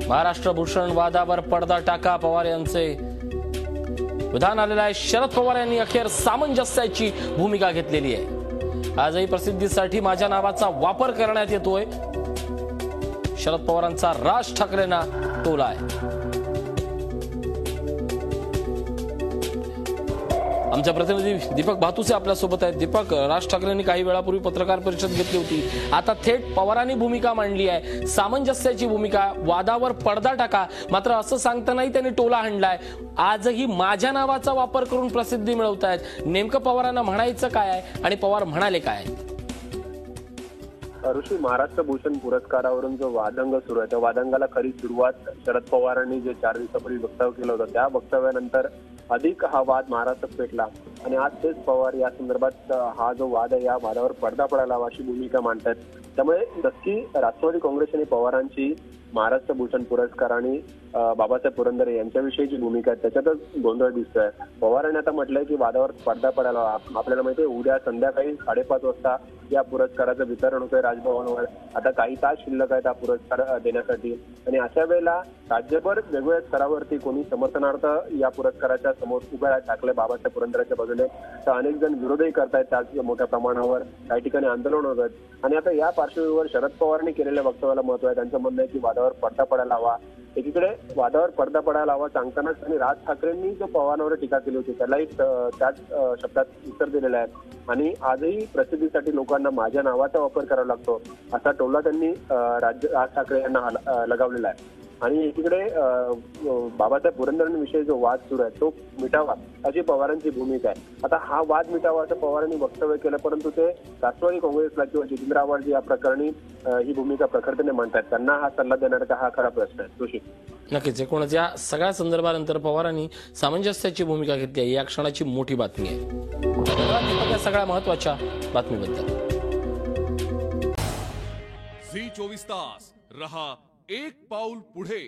महाराष्ट्र भूषण वादावर पडदा टाका, पवार यांचे विधान आलेलं आहे। शरद पवार यांनी अखेर सामंजस्याची भूमिका घेतलेली आहे। आजही प्रसिद्धीसाठी माझ्या नावाचा वापर करण्यात येतोय। शरद पवारांचा राज ठाकरेंना टोला आहे। आमचे प्रतिनिधी दीपक भातुसे आपल्या सोबत आहेत। दीपक, राज ठाकरेंनी काही वेळापूर्वी पत्रकार परिषद घेतली होती, आता थेट पवारांनी भूमिका मांडली आहे, सामंजस्याची भूमिका, वादावर पडदा टाका। मात्र असं सांगतानाही त्यांनी टोला हाणलाय। आजही माझ्या नावाचा वापर करून प्रसिद्धी मिळवतायत। नेमकं पवारांना म्हणायचं काय आहे आणि पवार म्हणाले काय? ऋषी, महाराष्ट्र भूषण पुरस्कारावरून जो वादंग सुरू आहे त्या वादंगाला खरी सुरुवात शरद पवारांनी जे 4 दिवसापूर्वी वक्तव्य केलं होतं त्या वक्तव्यानंतर अधिक हा वाद महाराष्ट्रात पेटला आणि आज तेच पवार या संदर्भात हा जो वाद आहे या वादावर पडदा पडायला हवा अशी भूमिका मांडतात। त्यामुळे नक्की राष्ट्रवादी काँग्रेस आणि पवारांची महाराष्ट्र भूषण पुरस्कार आणि बाबासाहेब पुरंदरे यांच्याविषयीची भूमिका आहे त्याच्यातच गोंधळ दिसतोय। पवारांनी आता म्हटलंय की वादावर पडदा पडायला हवा। आपल्याला माहितीये उद्या संध्याकाळी 5:30 वाजता या पुरस्काराचं वितरण होतंय राजभवनवर। आता काही तास शिल्लक आहेत हा पुरस्कार देण्यासाठी आणि अशा वेळेला राज्यभर वेगवेगळ्या स्तरावरती कोणी समर्थनार्थ या पुरस्काराच्या समोर उभ्या टाकले बाबासाहेब पुरंदरेच्या बाजूने, तर अनेक जण विरोधही करतायत त्याच मोठ्या प्रमाणावर, काही ठिकाणी आंदोलन होत आहेत। आणि आता या पार्श्वभूमीवर शरद पवारांनी केलेल्या वक्तव्याला महत्व आहे। त्यांचं म्हणणं आहे की वादावर पडदा पडायला हवा। एकीकडे वादावर पडदा पडायला हवा सांगतानाच त्यांनी राज ठाकरेंनी जो पवारांवर टीका केली होती त्यालाही त्याच शब्दात उत्तर दिलेलं आहे आणि आजही प्रसिद्धीसाठी लोकांना माझ्या नावाचा वापर करावा लागतो असा टोला त्यांनी राज ठाकरे यांना लगावलेला आहे। आणि एकीकडे बाबासाहेब पुरंदरेंविषयी जो वाद सुरू आहे तो मिटावा अशी पवारांची भूमिका आहे। आता हा वाद मिटावा असं पवारांनी वक्तव्य केलं, परंतु ते राष्ट्रवादी काँग्रेसला किंवा जितेंद्र आव्हाड या प्रकरणी ही भूमिका प्रखरतेने मांडतात, त्यांना हा सल्ला देणार का हा खरा प्रश्न आहे। जोशी, नक्कीच एकूणच या सगळ्या संदर्भानंतर पवारांनी सामंजस्याची भूमिका घेतली आहे, या क्षणाची मोठी बातमी आहे। धन्यवाद या सगळ्या महत्त्वाच्या बातमीबद्दल। झी 24 तास रहा एक पाऊल पुढे।